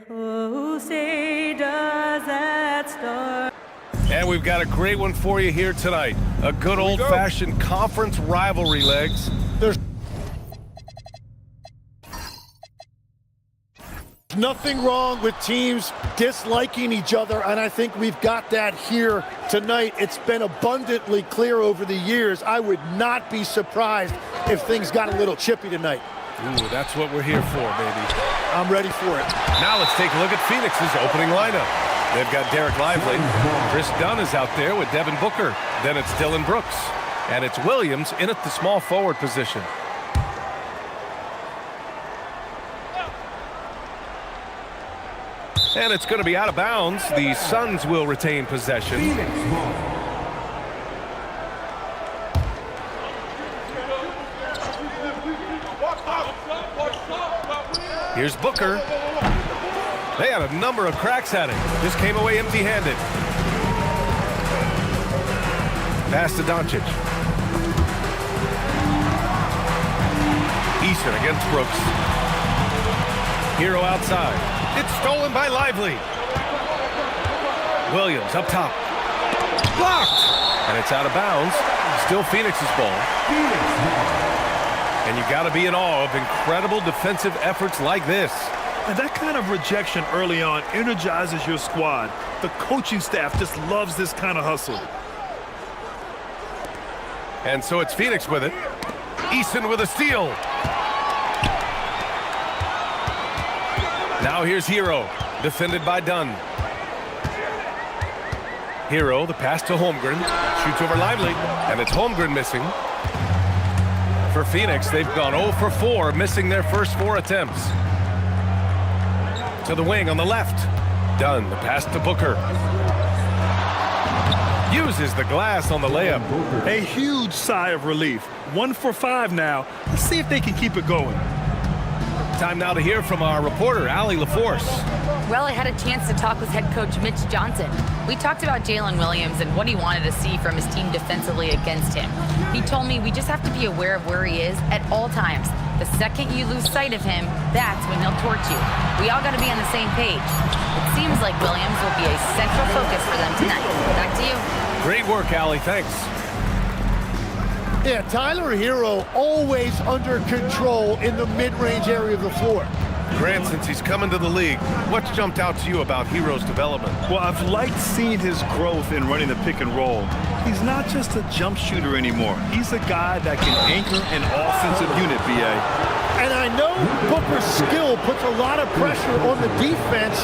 Oh, say does that star. And we've got a great one for you here tonight. A good old-fashioned conference rivalry, Legs. There's nothing wrong with teams disliking each other, and I think we've got that here tonight. It's been abundantly clear over the years. I would not be surprised if things got a little chippy tonight. Ooh, that's what we're here for, baby. I'm ready for it. Now let's take a look at Phoenix's opening lineup. They've got Derek Lively. Chris Dunn is out there with Devin Booker. Then it's Dylan Brooks. And it's Williams in at the small forward position. And it's going to be out of bounds. The Suns will retain possession. Here's Booker. They had a number of cracks at it. Just came away empty-handed. Pass to Doncic. Eason against Brooks. Hero outside. It's stolen by Lively. Williams up top. Blocked! And it's out of bounds. Still Phoenix's ball. And you got to be in awe of incredible defensive efforts like this. And that kind of rejection early on energizes your squad. The coaching staff just loves this kind of hustle. And so it's Phoenix with it. Eason with a steal. Now here's Hero, defended by Dunn. Hero, the pass to Holmgren, shoots over Lively, and it's Holmgren missing. For Phoenix, they've gone 0 for 4, missing their first 4 attempts. To the wing on the left. Dunn, the pass to Booker. Uses the glass on the layup. A huge sigh of relief. 1 for 5 now. Let's see if they can keep it going. Time now to hear from our reporter, Allie LaForce. Well, I had a chance to talk with head coach Mitch Johnson. We talked about Jalen Williams and what he wanted to see from his team defensively against him. He told me we just have to be aware of where he is at all times. The second you lose sight of him, that's when he'll torch you. We all got to be on the same page. It seems like Williams will be a central focus for them tonight. Back to you. Great work, Allie. Thanks. Yeah, Tyler Hero always under control in the mid-range area of the floor. Grant, since he's come into the league, what's jumped out to you about Hero's development? Well, I've liked seeing his growth in running the pick and roll. He's not just a jump shooter anymore. He's a guy that can anchor an offensive unit, B.A. And I know Booker's skill puts a lot of pressure on the defense,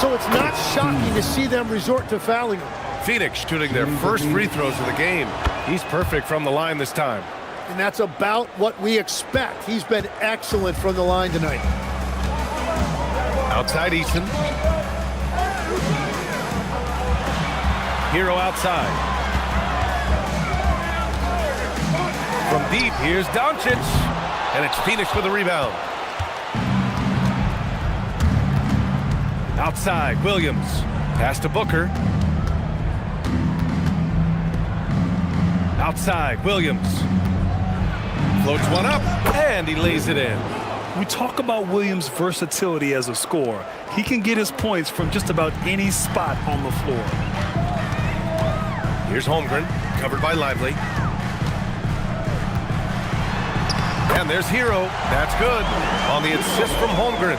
so it's not shocking to see them resort to fouling him. Phoenix shooting their first free throws of the game. He's perfect from the line this time. And that's about what we expect. He's been excellent from the line tonight. Outside Eason. Hero outside. From deep, here's Doncic. And it's Phoenix with the rebound. Outside, Williams. Pass to Booker. Outside, Williams. Floats one up, and he lays it in. We talk about Williams' versatility as a scorer. He can get his points from just about any spot on the floor. Here's Holmgren, covered by Lively. And there's Hero. That's good. On the assist from Holmgren.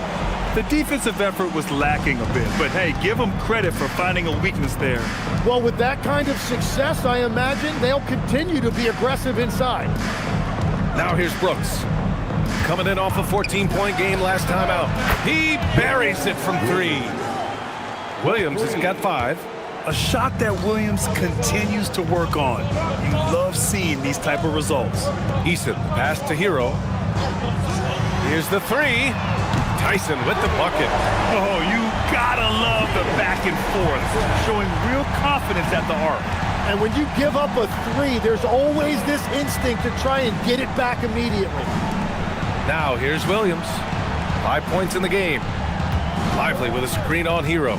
The defensive effort was lacking a bit, but hey, give them credit for finding a weakness there. Well, with that kind of success, I imagine they'll continue to be aggressive inside. Now here's Brooks. Coming in off a 14-point game last time out. He buries it from 3. Williams has got 5. A shot that Williams continues to work on. You love seeing these type of results. Eason, pass to Hero. Here's the 3. Tyson with the bucket. Oh, you gotta love the back and forth, showing real confidence at the arc. And when you give up a 3, there's always this instinct to try and get it back immediately. Now here's Williams. 5 points in the game. Lively with a screen on Hero.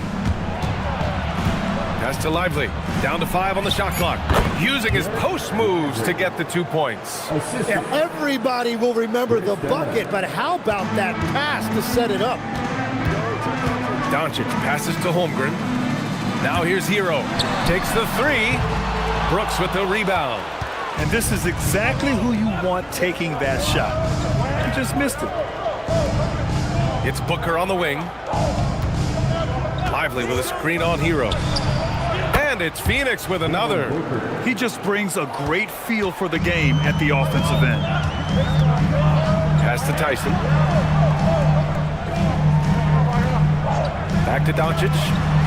Pass to Lively. Down to 5 on the shot clock. Using his post moves to get the 2 points. Yeah, everybody will remember the bucket, but how about that pass to set it up? Doncic passes to Holmgren. Now here's Hero. Takes the three. Brooks with the rebound. And this is exactly who you want taking that shot. He just missed it. It's Booker on the wing. Lively with a screen on Hero. And it's Phoenix with another. He just brings a great feel for the game at the offensive end. Pass to Tyson. Back to Doncic.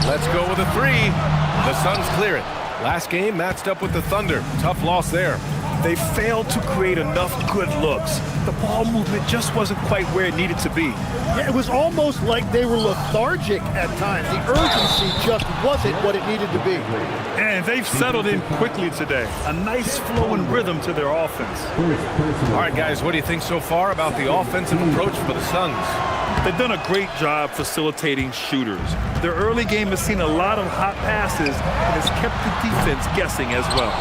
Let's go with a three. The Suns clear it. Last game matched up with the Thunder. Tough loss there. They failed to create enough good looks. The ball movement just wasn't quite where it needed to be. Yeah, it was almost like they were lethargic at times. The urgency just wasn't what it needed to be. And they've settled in quickly today. A nice flow and rhythm to their offense. All right, guys, what do you think so far about the offensive approach for the Suns? They've done a great job facilitating shooters. Their early game has seen a lot of hot passes and has kept the defense guessing as well.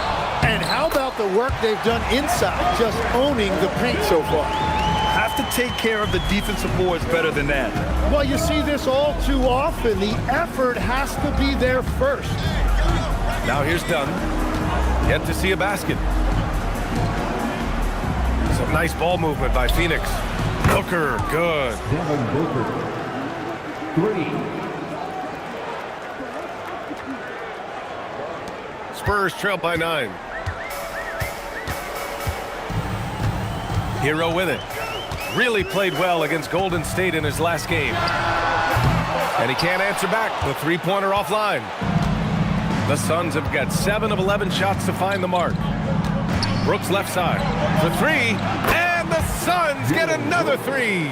And how about the work they've done inside, just owning the paint so far? Have to take care of the defensive boards better than that. Well, you see this all too often. The effort has to be there first. Now here's Dunn. Yet to see a basket. Some nice ball movement by Phoenix. Booker, good. Devin Booker. 3. Spurs trail by 9. Hero with it. Really played well against Golden State in his last game. And he can't answer back. The three-pointer offline. The Suns have got 7 of 11 shots to find the mark. Brooks left side for three. And the Suns get another three.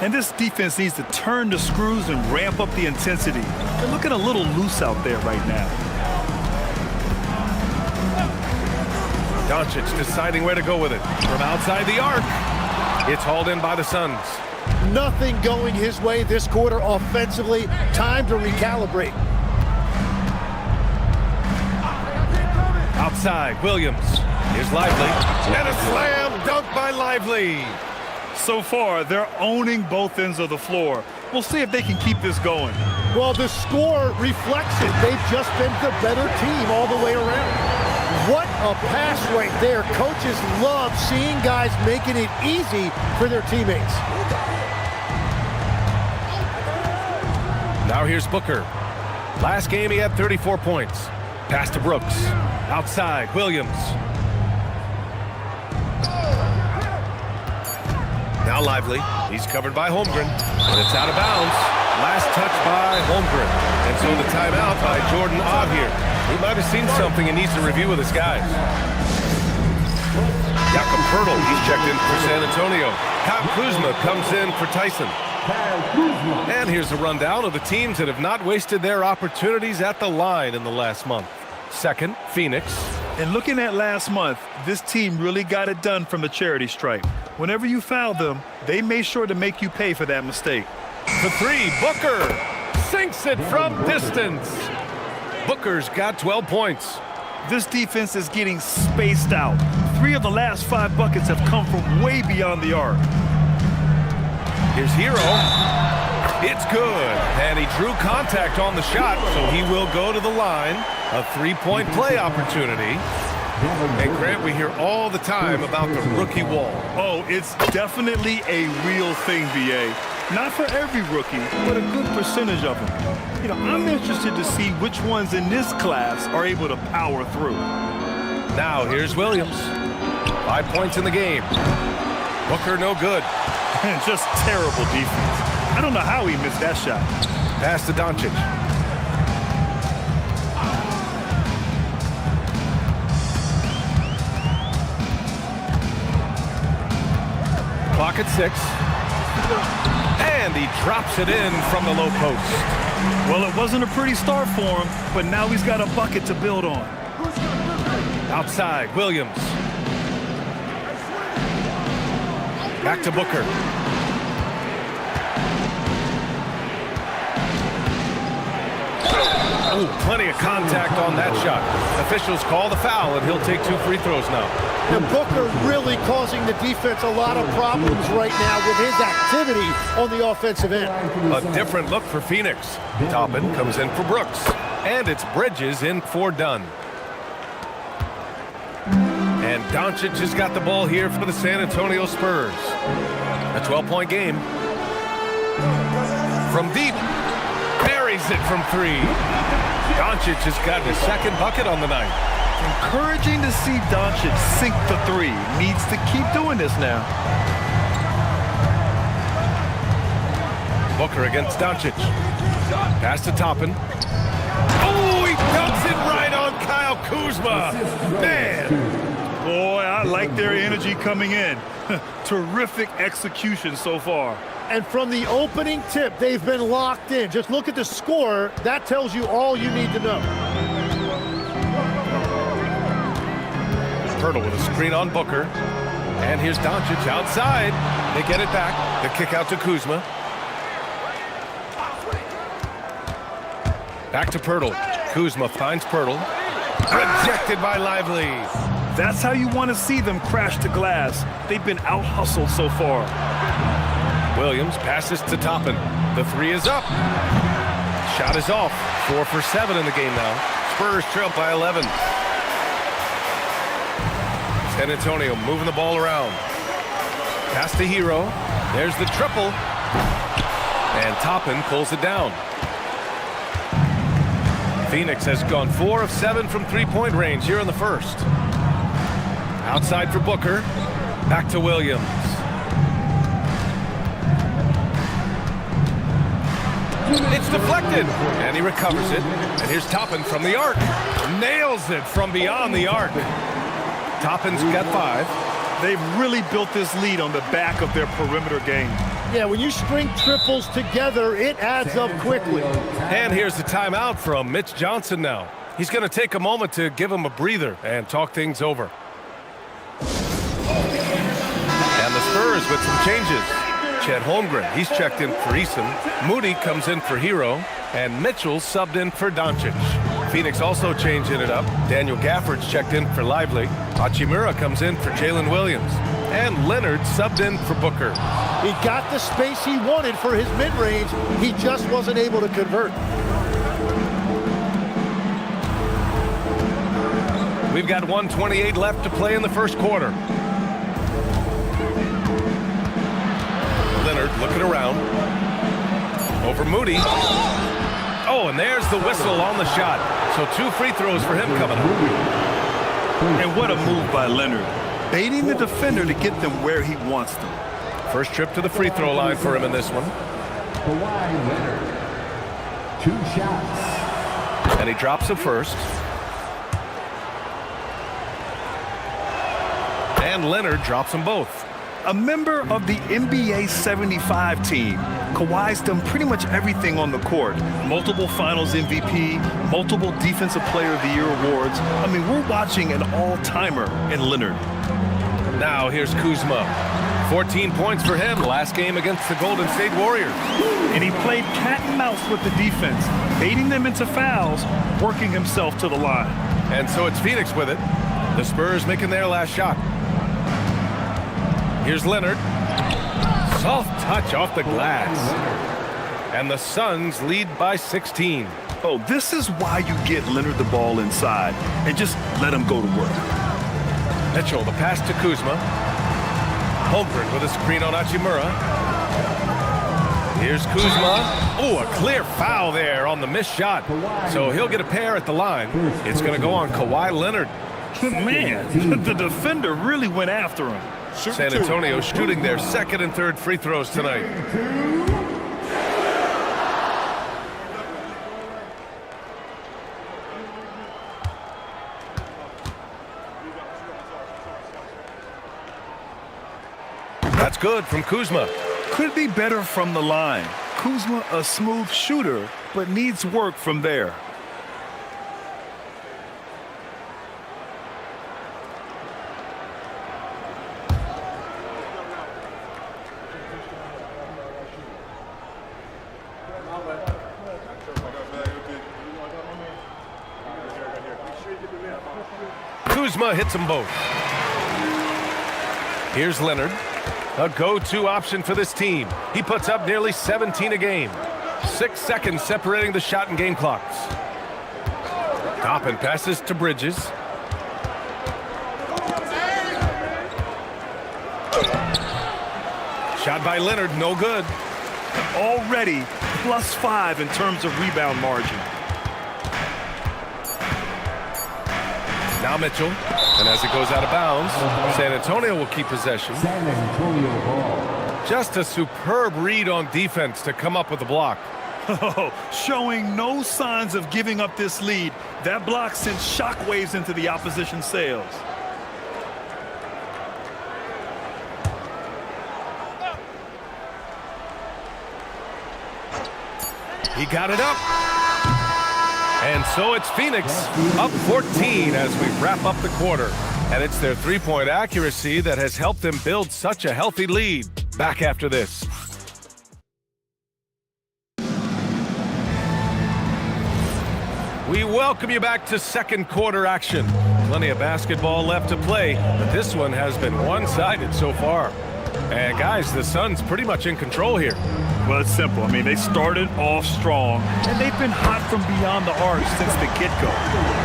And this defense needs to turn the screws and ramp up the intensity. They're looking a little loose out there right now. Doncic deciding where to go with it. From outside the arc. It's hauled in by the Suns. Nothing going his way this quarter offensively. Time to recalibrate. Outside, Williams. Here's Lively. And a slam dunk by Lively. So far, they're owning both ends of the floor. We'll see if they can keep this going. Well, the score reflects it. They've just been the better team all the way around. What a pass right there. Coaches love seeing guys making it easy for their teammates. Now here's Booker. Last game he had 34 points. Pass to Brooks. Outside, Williams. Now Lively. He's covered by Holmgren. And it's out of bounds. Last touch by Holmgren. And so the timeout by Jordan Ott here. He might have seen something and needs to review with his guys. Jakob Poeltl, he's checked in for San Antonio. Kyle Kuzma comes in for Tyson. And here's a rundown of the teams that have not wasted their opportunities at the line in the last month. Second, Phoenix. And looking at last month, this team really got it done from the charity stripe. Whenever you foul them, they made sure to make you pay for that mistake. The three, Booker sinks it from distance. Booker's got 12 points. This defense is getting spaced out. 3 of the last 5 buckets have come from way beyond the arc. Here's Hero. It's good. And he drew contact on the shot, so he will go to the line. A 3-point play opportunity. And Grant, we hear all the time about the rookie wall. Oh, it's definitely a real thing, B.A. Not for every rookie, but a good percentage of them. You know, I'm interested to see which ones in this class are able to power through. Now, here's Williams. 5 points in the game. Booker, no good. And just terrible defense. I don't know how he missed that shot. Pass to Doncic. Clock at 6. And he drops it in from the low post. Well, it wasn't a pretty start for him, but now he's got a bucket to build on. Outside, Williams. Back to Booker. Ooh, plenty of contact on that shot. Officials call the foul, and he'll take 2 free throws now. And Booker really causing the defense a lot of problems right now with his activity on the offensive end. A different look for Phoenix. Toppin comes in for Brooks. And it's Bridges in for Dunn. And Doncic has got the ball here for the San Antonio Spurs. A 12-point game. From deep. Buries it from three. Doncic has gotten his second bucket on the night. Encouraging to see Doncic sink the three. Needs to keep doing this now. Booker against Doncic. Pass to Toppin. Oh, he dumps it right on Kyle Kuzma. Man. Boy, I like their energy coming in. Terrific execution so far. And from the opening tip, they've been locked in. Just look at the score. That tells you all you need to know. Pirtle with a screen on Booker. And here's Doncic outside. They get it back. The kick out to Kuzma. Back to Pirtle. Kuzma finds Pirtle. Rejected by Lively. That's how you want to see them crash the glass. They've been out-hustled so far. Williams passes to Toppin. The three is up. Shot is off. 4 for 7 in the game now. Spurs trail by 11. San Antonio moving the ball around. Pass to Hero. There's the triple. And Toppin pulls it down. Phoenix has gone 4 of 7 from three-point range here in the first. Outside for Booker. Back to Williams. It's deflected. And he recovers it. And here's Toppin from the arc. Nails it from beyond the arc. Toppin's got 5. They've really built this lead on the back of their perimeter game. Yeah, when you string triples together, it adds up quickly. And here's the timeout from Mitch Johnson now. He's going to take a moment to give him a breather and talk things over. And the Spurs with some changes. Chet Holmgren, he's checked in for Eason. Moody comes in for Hero. And Mitchell subbed in for Doncic. Phoenix also changing it up. Daniel Gafford's checked in for Lively. Hachimura comes in for Jalen Williams. And Leonard subbed in for Booker. He got the space he wanted for his mid-range. He just wasn't able to convert. We've got 1:28 left to play in the first quarter. Leonard looking around. Over Moody. Oh, and there's the whistle on the shot. So 2 free throws for him coming up. And what a move by Leonard. Baiting the defender to get them where he wants them. First trip to the free throw line for him in this one. Kawhi Leonard. 2 shots. And he drops it first. And Leonard drops them both. A member of the NBA 75 team, Kawhi's done pretty much everything on the court. Multiple Finals MVP, multiple Defensive Player of the Year awards. I mean, we're watching an all-timer in Leonard. Now here's Kuzma. 14 points for him last game against the Golden State Warriors. And he played cat and mouse with the defense, baiting them into fouls, working himself to the line. And so it's Phoenix with it. The Spurs making their last shot. Here's Leonard. Soft touch off the glass. And the Suns lead by 16. Oh, this is why you get Leonard the ball inside and just let him go to work. Mitchell, the pass to Kuzma. Holmgren with a screen on Hachimura. Here's Kuzma. Oh, a clear foul there on the missed shot. So he'll get a pair at the line. It's going to go on Kawhi Leonard. Man, the defender really went after him. San Antonio shooting their second and third free throws tonight. That's good from Kuzma. Could be better from the line. Kuzma, a smooth shooter, but needs work from there. Kuzma hits them both. Here's Leonard, a go-to option for this team. He puts up nearly 17 a game. 6 seconds separating the shot and game clocks. Toppin passes to Bridges. Shot by Leonard, no good. Already +5 in terms of rebound margin. Now Mitchell, and as it goes out of bounds, San Antonio will keep possession. San Antonio ball. Just a superb read on defense to come up with the block. Showing no signs of giving up this lead. That block sent shockwaves into the opposition sails. He got it up. And so it's Phoenix up 14 as we wrap up the quarter. And it's their three-point accuracy that has helped them build such a healthy lead. Back after this. We welcome you back to second quarter action. Plenty of basketball left to play, but this one has been one-sided so far. And guys, the Suns pretty much in control here. Well, it's simple. I mean, they started off strong, and they've been hot from beyond the arc since the get-go.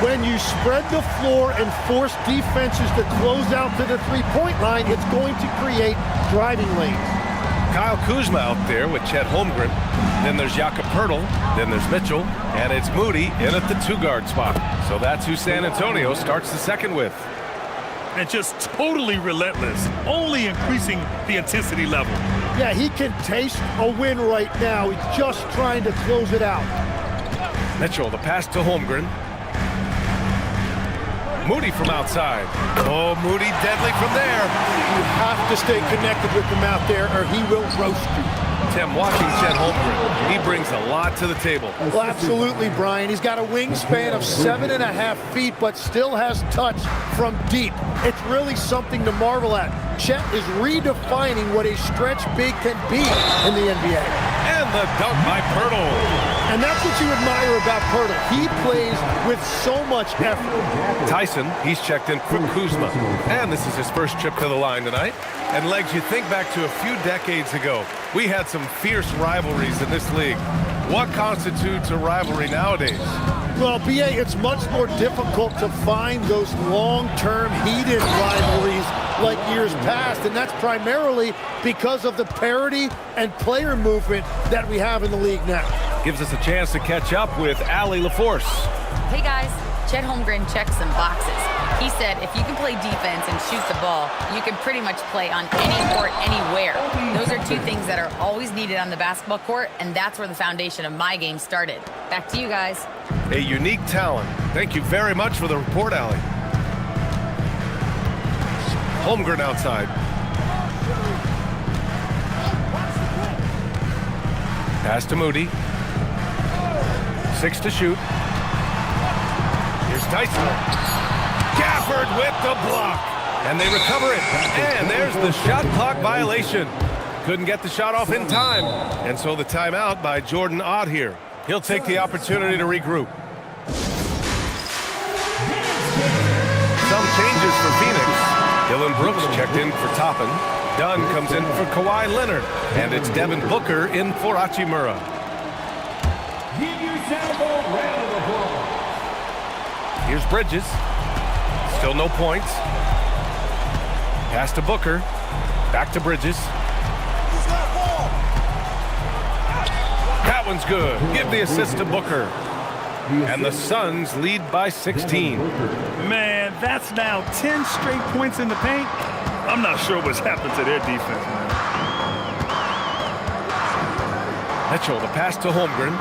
When you spread the floor and force defenses to close out to the three-point line, it's going to create driving lanes. Kyle Kuzma out there with Chet Holmgren. Then there's Jakob Poeltl. Then there's Mitchell. And it's Moody in at the two-guard spot. So that's who San Antonio starts the second with. And just totally relentless, only increasing the intensity level. Yeah, he can taste a win right now. He's just trying to close it out. Mitchell, the pass to Holmgren. Moody from outside. Oh, Moody deadly from there. You have to stay connected with him out there or he will roast you. Tim, watching Chet Holmgren, he brings a lot to the table. Well, absolutely, Brian. He's got a wingspan of 7.5 feet, but still has touch from deep. It's really something to marvel at. Chet is redefining what a stretch big can be in the NBA. And the dunk by Poeltl. And that's what you admire about Poeltl. He plays with so much effort. Tyson, he's checked in for Kuzma. And this is his first trip to the line tonight. And Legs, you think back to a few decades ago, we had some fierce rivalries in this league. What constitutes a rivalry nowadays? Well, B.A., it's much more difficult to find those long-term heated rivalries like years past, and that's primarily because of the parity and player movement that we have in the league now. Gives us a chance to catch up with Allie LaForce. Hey guys, Chet Holmgren checks some boxes. He said if you can play defense and shoot the ball, you can pretty much play on any court, anywhere. Those are two things that are always needed on the basketball court, and that's where the foundation of my game started. Back to you guys. A unique talent. Thank you very much for the report, Allie. Holmgren outside. Pass to Moody. 6 to shoot. Here's Tyson. Gafford with the block. And they recover it. And there's the shot clock violation. Couldn't get the shot off in time. And so the timeout by Jordan Ott here. He'll take the opportunity to regroup. Some changes for Phoenix. Dylan Brooks checked in for Toppin. Dunn comes in for Kawhi Leonard. And it's Devin Booker in for Hachimura. Give yourself a round of applause. Here's Bridges. Still no points. Pass to Booker. Back to Bridges. That one's good. Give the assist to Booker. And the Suns lead by 16. Man, that's now 10 straight points in the paint. I'm not sure what's happened to their defense, man. Mitchell, the pass to Holmgren.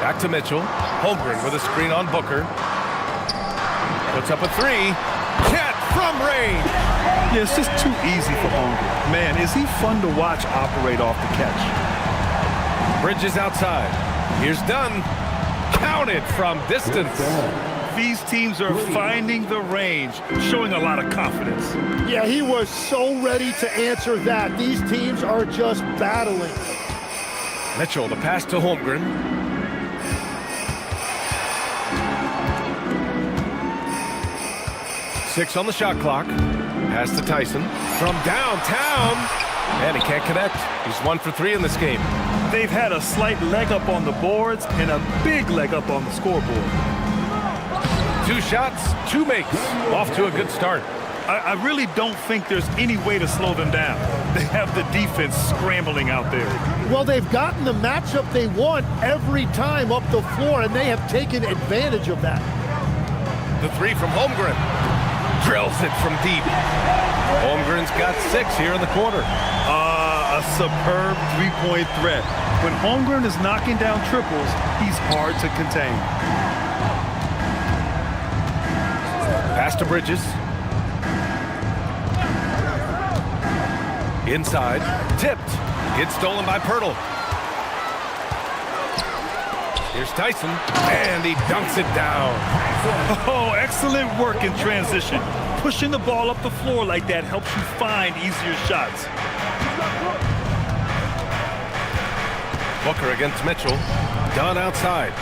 Back to Mitchell. Holmgren with a screen on Booker. Puts up a three. Chet from range. Yeah, it's just too easy for Holmgren. Man, is he fun to watch operate off the catch. Bridges outside. Here's Dunn. Counted from distance. These teams are finding the range, showing a lot of confidence. Yeah, he was so ready to answer that. These teams are just battling. Mitchell, the pass to Holmgren. Six on the shot clock. Pass to Tyson from downtown. And he can't connect. He's 1 for 3 in this game. They've had a slight leg up on the boards and a big leg up on the scoreboard. 2 shots, 2 makes. Off to a good start. I really don't think there's any way to slow them down. They have the defense scrambling out there. Well, they've gotten the matchup they want every time up the floor, and they have taken advantage of that. The 3 from Holmgren. Drills it from deep. Holmgren's got 6 here in the quarter. A superb three-point threat. When Holmgren is knocking down triples, he's hard to contain. Pass to Bridges. Inside, tipped. Gets stolen by Pirtle. Here's Tyson, and he dunks it down. Oh, excellent work in transition. Pushing the ball up the floor like that helps you find easier shots. Booker against Mitchell. Dunn outside.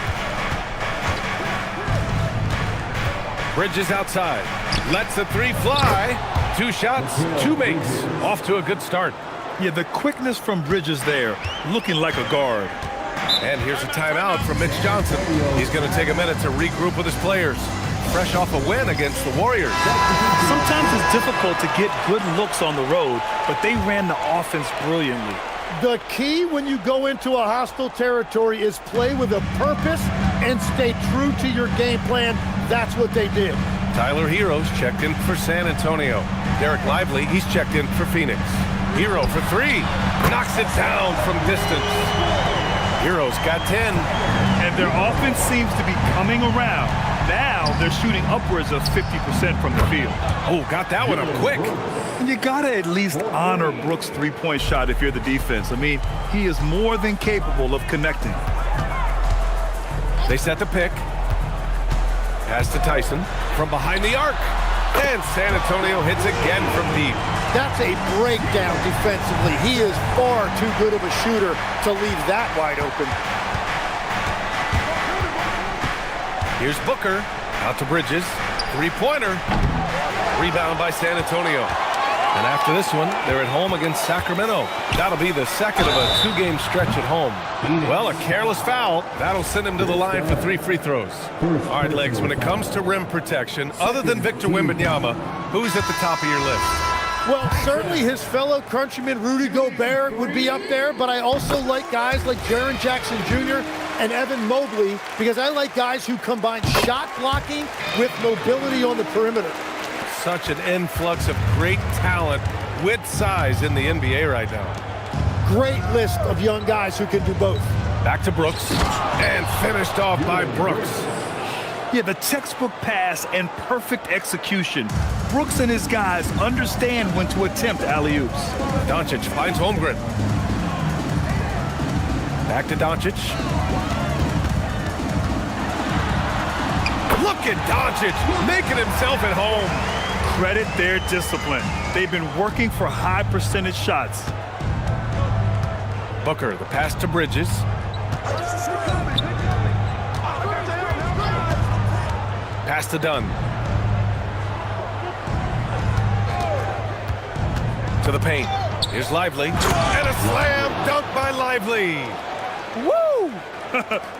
Bridges outside. Lets the 3 fly. 2 shots, 2 makes. Off to a good start. Yeah, the quickness from Bridges there, looking like a guard. And here's a timeout from Mitch Johnson. He's going to take a minute to regroup with his players. Fresh off a win against the Warriors. Sometimes it's difficult to get good looks on the road, but they ran the offense brilliantly. The key when you go into a hostile territory is play with a purpose and stay true to your game plan. That's what they did. Tyler Hero's checked in for San Antonio. Derek Lively, he's checked in for Phoenix. Hero for 3. Knocks it down from distance. Hero's got 10. And their offense seems to be coming around. Now they're shooting upwards of 50% from the field. Oh, got that one up quick. And you gotta at least honor Brooks' three-point shot if you're the defense. I mean, he is more than capable of connecting. They set the pick. Pass to Tyson from behind the arc. And San Antonio hits again from deep. That's a breakdown defensively. He is far too good of a shooter to leave that wide open. Here's Booker. Out to Bridges. 3-pointer. Rebound by San Antonio. And after this one, they're at home against Sacramento. That'll be the second of a 2-game stretch at home. Well, a careless foul. That'll send him to the line for 3 free throws. All right, Legs, when it comes to rim protection, other than Victor Wembanyama, who's at the top of your list? Well, certainly his fellow countryman Rudy Gobert would be up there, but I also like guys like Jaren Jackson Jr. and Evan Mobley because I like guys who combine shot blocking with mobility on the perimeter. Such an influx of great talent with size in the NBA right now. Great list of young guys who can do both. Back to Brooks, and finished off by Brooks. Yeah, the textbook pass and perfect execution. Brooks and his guys understand when to attempt alley-oops. Doncic finds Holmgren. Back to Doncic. Look at Doncic making himself at home. Credit their discipline. They've been working for high percentage shots. Booker, the pass to Bridges. Pass to Dunn. To the paint. Here's Lively. And a slam dunk by Lively. Woo!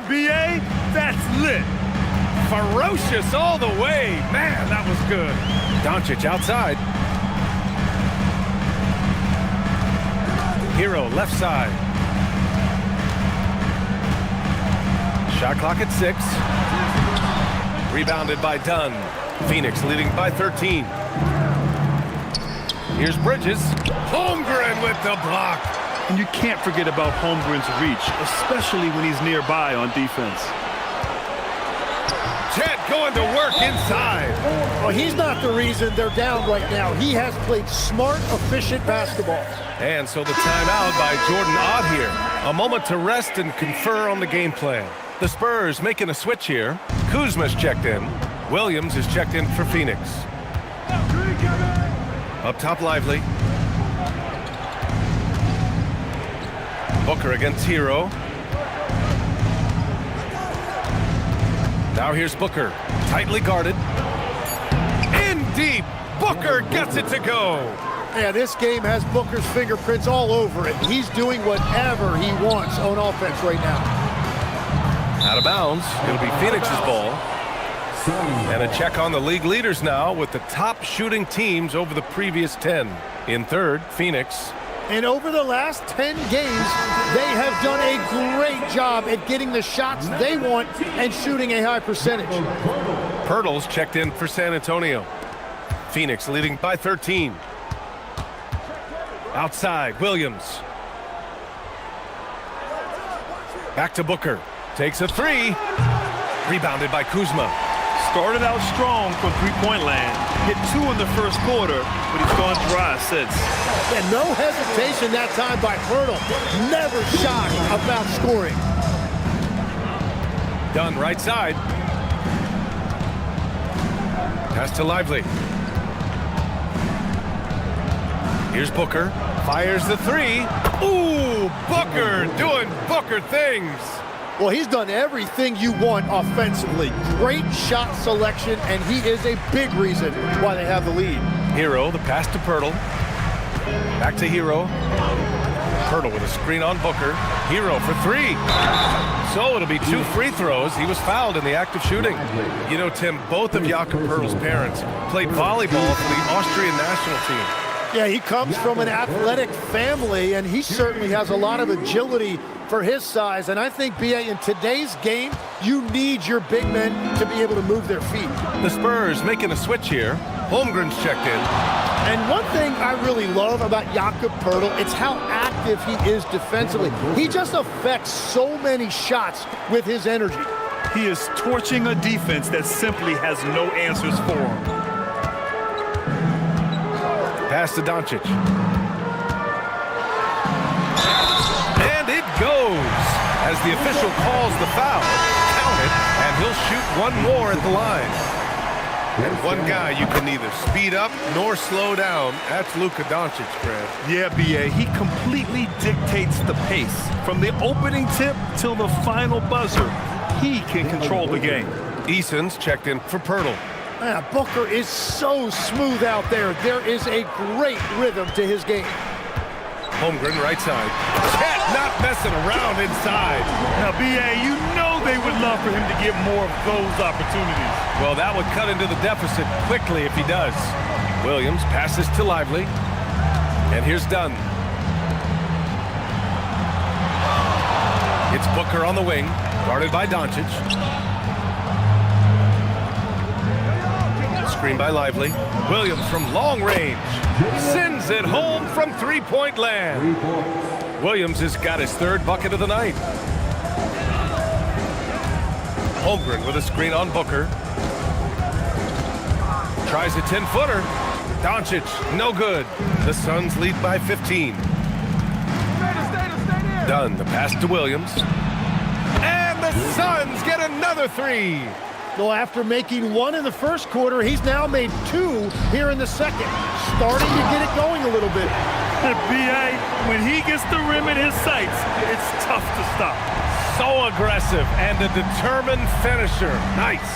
B.A., that's lit. Ferocious all the way. Man, that was good. Doncic outside. Hero left side. Shot clock at 6. Rebounded by Dunn. Phoenix leading by 13. Here's Bridges. Holmgren with the block. And you can't forget about Holmgren's reach, especially when he's nearby on defense. Chet going to work inside. Well, he's not the reason they're down right now. He has played smart, efficient basketball. And so the timeout by Jordan Ott here. A moment to rest and confer on the game plan. The Spurs making a switch here. Kuzma's checked in. Williams is checked in for Phoenix. Up top, Lively. Booker against Hero. Now here's Booker. Tightly guarded. In deep. Booker Booker gets it to go. Yeah, this game has Booker's fingerprints all over it. He's doing whatever he wants on offense right now. Out of bounds. It'll be Phoenix's ball. And a check on the league leaders now with the top shooting teams over the previous 10. In third, Phoenix. And over the last 10 games, they have done a great job at getting the shots they want and shooting a high percentage. Pirtle's checked in for San Antonio. Phoenix leading by 13. Outside, Williams. Back to Booker. Takes a three. Rebounded by Kuzma. Started out strong from three-point land. Hit 2 in the first quarter, but he's gone dry since. And no hesitation that time by Pirtle. Never shy about scoring. Dunn right side. Pass to Lively. Here's Booker. Fires the three. Ooh, Booker doing Booker things. Well, he's done everything you want offensively. Great shot selection, and he is a big reason why they have the lead. Hero, the pass to Pirtle. Back to Hero. Pirtle with a screen on Booker. Hero for three. So it'll be 2 free throws. He was fouled in the act of shooting. You know, Tim, both of Jakob Pirtle's parents played volleyball for the Austrian national team. Yeah, he comes from an athletic family, and he certainly has a lot of agility for his size. And I think, B.A., in today's game, you need your big men to be able to move their feet. The Spurs making a switch here. Holmgren's checked in. And one thing I really love about Jakob Pirtle, it's how active he is defensively. He just affects so many shots with his energy. He is torching a defense that simply has no answers for him. Pass to Doncic. And it goes as the official calls the foul. Count it, and he'll shoot one more at the line. And one guy you can neither speed up nor slow down. That's Luka Doncic, Fred. Yeah, B.A., he completely dictates the pace. From the opening tip till the final buzzer, he can control the game. Eason's checked in for Pirtle. Yeah, Booker is so smooth out there. There is a great rhythm to his game. Holmgren right side. Chet not messing around inside. Now, B.A., you know they would love for him to get more of those opportunities. Well, that would cut into the deficit quickly if he does. Williams passes to Lively. And here's Dunn. It's Booker on the wing, guarded by Doncic. Screen by Lively. Williams from long range. Sends it home from three-point land. Williams has got his 3rd bucket of the night. Holmgren with a screen on Booker. Tries a 10-footer. Doncic, no good. The Suns lead by 15. Dunn, the pass to Williams. And the Suns get another 3. Well, after making 1 in the first quarter, he's now made 2 here in the second. Starting to get it going a little bit. B.A., when he gets the rim in his sights, it's tough to stop. So aggressive and a determined finisher. Nice.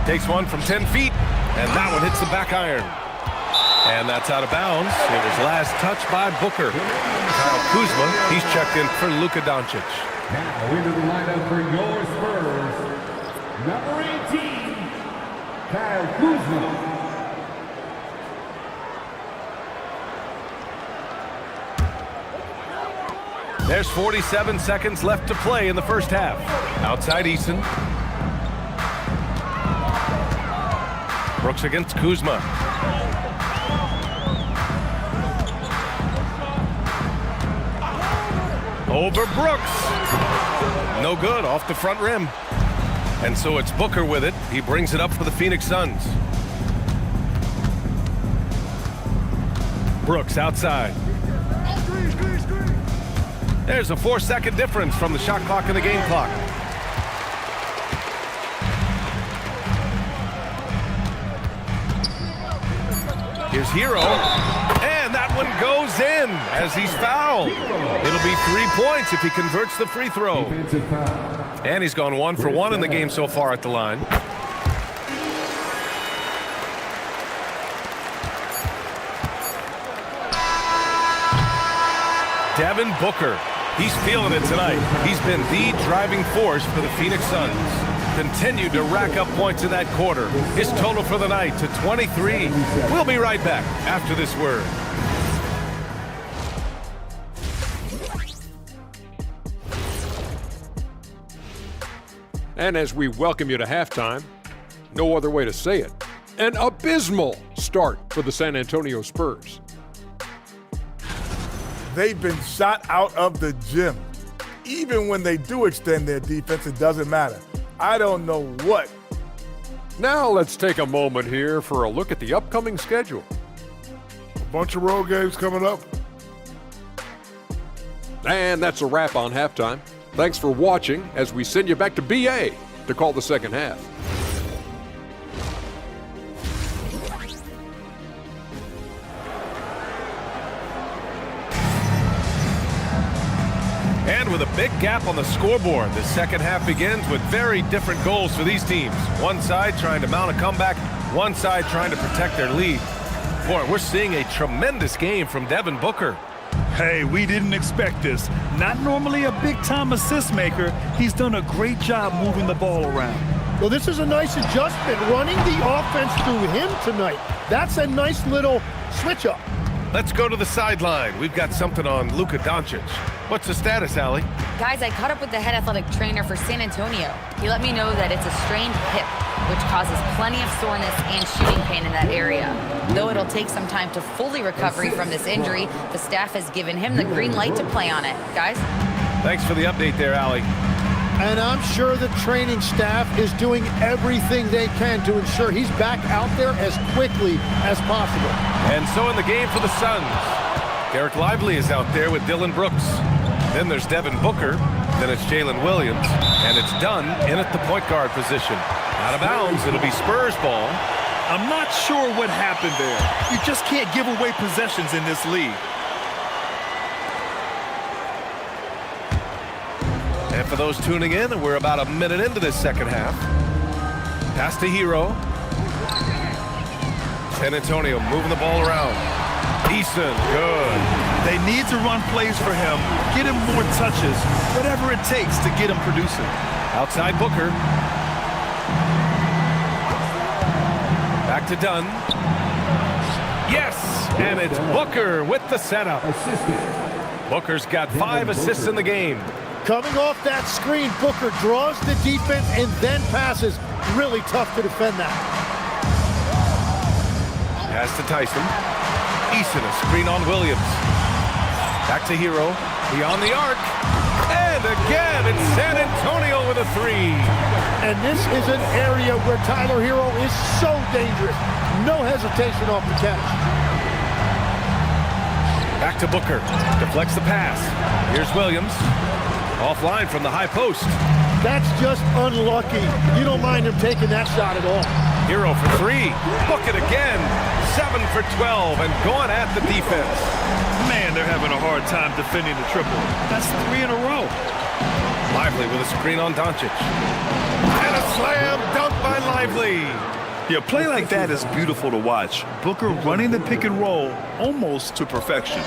Takes one from 10 feet, and that one hits the back iron. And that's out of bounds. It was last touched by Booker. Kyle Kuzma, he's checked in for Luka Doncic. Now into the lineup for your Spurs, number 18, Kyle Kuzma. There's 47 seconds left to play in the first half. Outside Eason. Brooks against Kuzma. Over Brooks. No good, off the front rim. And so it's Booker with it. He brings it up for the Phoenix Suns. Brooks outside. There's a 4-second difference from the shot clock and the game clock. Here's Hero. And that one goes in as he's fouled. It'll be 3 points if he converts the free throw. And he's gone 1 for 1 in the game so far at the line. Devin Booker. He's feeling it tonight. He's been the driving force for the Phoenix Suns. Continued to rack up points in that quarter. His total for the night to 23. We'll be right back after this word. And as we welcome you to halftime, no other way to say it, an abysmal start for the San Antonio Spurs. They've been shot out of the gym. Even when they do extend their defense, it doesn't matter. I don't know what. Now let's take a moment here for a look at the upcoming schedule. A bunch of road games coming up. And that's a wrap on halftime. Thanks for watching as we send you back to BA to call the second half. And with a big gap on the scoreboard, the second half begins with very different goals for these teams. One side trying to mount a comeback, one side trying to protect their lead. Boy, we're seeing a tremendous game from Devin Booker. Hey, we didn't expect this. Not normally a big-time assist maker, he's done a great job moving the ball around. Well, this is a nice adjustment, running the offense through him tonight. That's a nice little switch up. Let's go to the sideline. We've got something on Luka Doncic. What's the status, Allie? Guys, I caught up with the head athletic trainer for San Antonio. He let me know that it's a strained hip, which causes plenty of soreness and shooting pain in that area. Though it'll take some time to fully recover from this injury, the staff has given him the green light to play on it. Guys? Thanks for the update there, Allie. And I'm sure the training staff is doing everything they can to ensure he's back out there as quickly as possible. And so in the game for the Suns, Derek Lively is out there with Dylan Brooks. Then there's Devin Booker. Then it's Jalen Williams. And it's Dunn in at the point guard position. Out of bounds, it'll be Spurs ball. I'm not sure what happened there. You just can't give away possessions in this league. And for those tuning in, we're about a minute into this second half. Pass to Hero. San Antonio moving the ball around. Eason, good. They need to run plays for him, get him more touches, whatever it takes to get him producing. Outside Booker. Back to Dunn. Yes, and it's Booker with the setup. Booker's got 5 assists in the game. Coming off that screen, Booker draws the defense and then passes. Really tough to defend that. Pass to Tyson. Eason, a screen on Williams. Back to Hero. Beyond the arc. And again, it's San Antonio with a 3. And this is an area where Tyler Hero is so dangerous. No hesitation off the catch. Back to Booker. Deflects the pass. Here's Williams. Offline from the high post. That's just unlucky. You don't mind him taking that shot at all. Hero for 3. Book it again. 7 for 12 and going at the defense. Man, they're having a hard time defending the triple. That's 3 in a row. Lively with a screen on Doncic. And a slam dunk by Lively. Yeah, play like that is beautiful to watch. Booker running the pick and roll almost to perfection.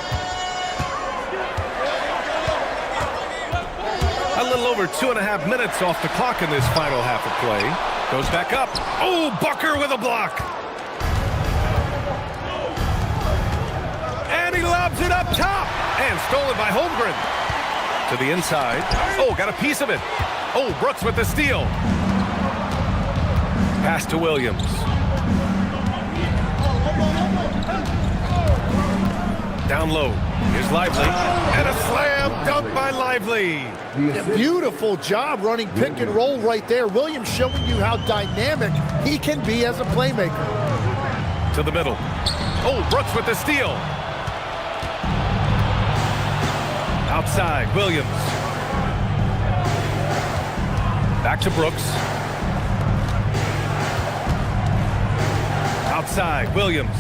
A little over 2.5 minutes off the clock in this final half of play. Goes back up. Oh, Booker with a block. And he lobs it up top. And stolen by Holmgren. To the inside. Oh, got a piece of it. Oh, Brooks with the steal. Pass to Williams. Down low. Here's Lively. And a slam dunk by Lively. A beautiful job running pick and roll right there. Williams showing you how dynamic he can be as a playmaker. To the middle. Oh, Brooks with the steal. Outside, Williams. Back to Brooks. Outside, Williams.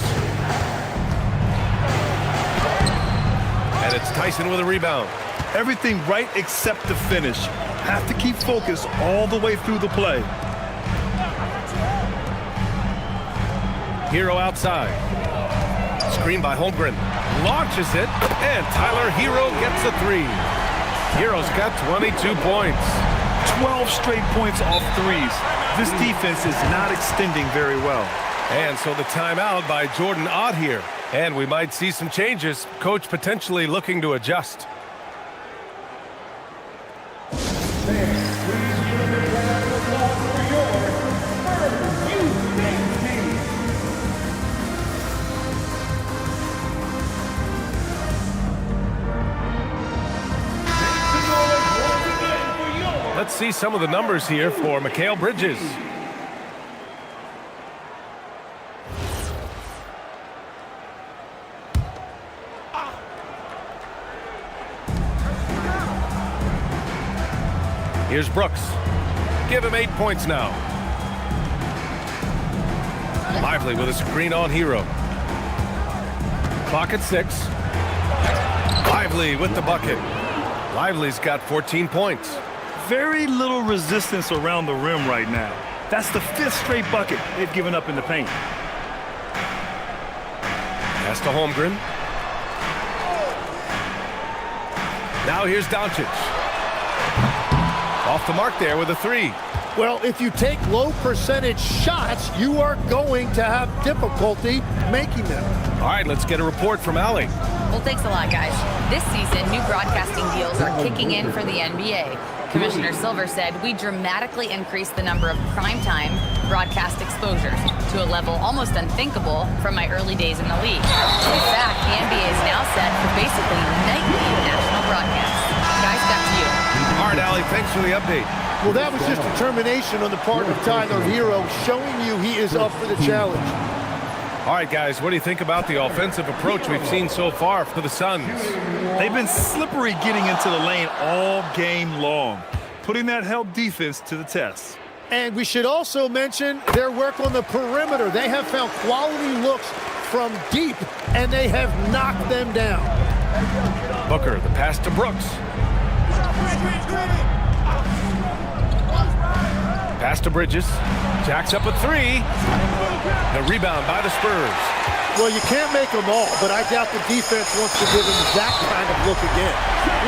And it's Tyson with a rebound. Everything right except the finish. Have to keep focused all the way through the play. Hero outside. Screen by Holmgren. launches it, and Tyler Hero gets a three. Hero's got 22 points. 12 straight points off threes. This defense is not extending very well. And so the timeout by Jordan Ott here. And we might see some changes. Coach potentially looking to adjust. Let's see some of the numbers here for Mikal Bridges. Here's Brooks. Give him 8 points now. Lively with a screen on Hero. Clock at 6. Lively with the bucket. Lively's got 14 points. Very little resistance around the rim right now. That's the 5th straight bucket they've given up in the paint. Pass to Holmgren. Now here's Doncic. Off the mark there with a three. Well, if you take low percentage shots, you are going to have difficulty making them. All right, let's get a report from Allie. Well, thanks a lot, guys. This season, new broadcasting deals are kicking in for the NBA. Commissioner Silver said we dramatically increased the number of primetime broadcast exposures to a level almost unthinkable from my early days in the league. In fact, the NBA is now set for basically nightly national broadcasts. Guys, back to you. All right, Allie, thanks for the update. Well, that was just determination on the part of Tyler Hero, showing you he is up for the challenge. All right, guys, what do you think about the offensive approach we've seen so far for the Suns? They've been slippery getting into the lane all game long, putting that help defense to the test. And we should also mention their work on the perimeter. They have found quality looks from deep, and they have knocked them down. Booker, the pass to Brooks. Pass to Bridges. Jacks up a three. The rebound by the Spurs. Well, you can't make them all, but I doubt the defense wants to give him that kind of look again.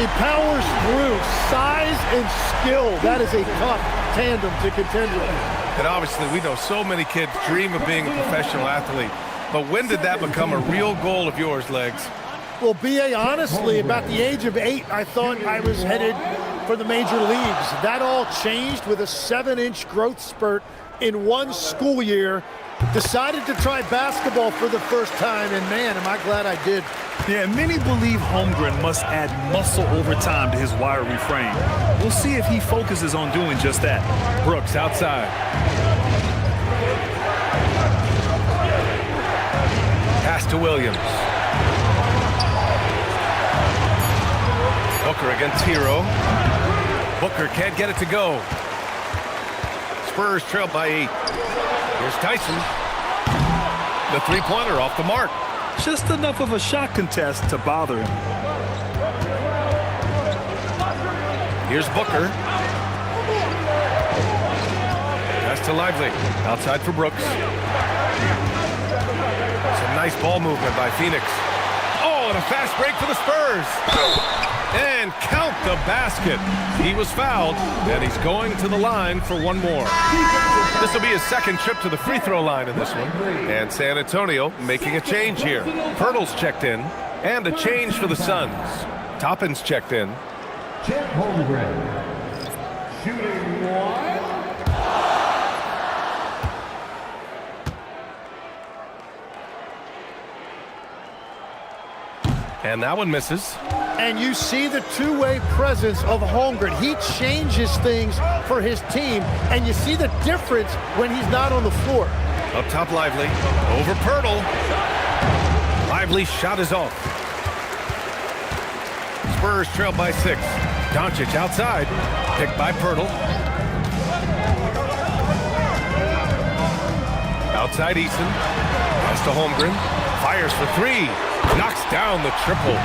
He powers through. Size and skill. That is a tough tandem to contend with. And obviously, we know so many kids dream of being a professional athlete. But when did that become a real goal of yours, Legs? Well, B.A., honestly, about the age of 8, I thought I was headed for the major leagues. That all changed with a 7-inch growth spurt in one school year. Decided to try basketball for the first time, and man, am I glad I did. Yeah, many believe Holmgren must add muscle over time to his wiry frame. We'll see if he focuses on doing just that. Brooks outside. Pass to Williams. Booker against Hero. Booker can't get it to go. Spurs trail by 8. Here's Tyson. The three-pointer off the mark. Just enough of a shot contest to bother him. Here's Booker. Pass to Lively. Outside for Brooks. Some nice ball movement by Phoenix. Oh, and a fast break for the Spurs. And count the basket. He was fouled, and he's going to the line for one more. This will be his second trip to the free throw line in this one. And San Antonio making a change here. Pirtle's checked in, and a change for the Suns. Toppin's checked in. Chet Holmgren, shooting 1. And that one misses. And you see the two-way presence of Holmgren. He changes things for his team, and you see the difference when he's not on the floor. Up top, Lively. Over Pirtle. Lively's shot is off. Spurs trail by 6. Doncic outside. Picked by Pirtle. Outside Eason. Pass to Holmgren. Fires for 3. Knocks down the triple.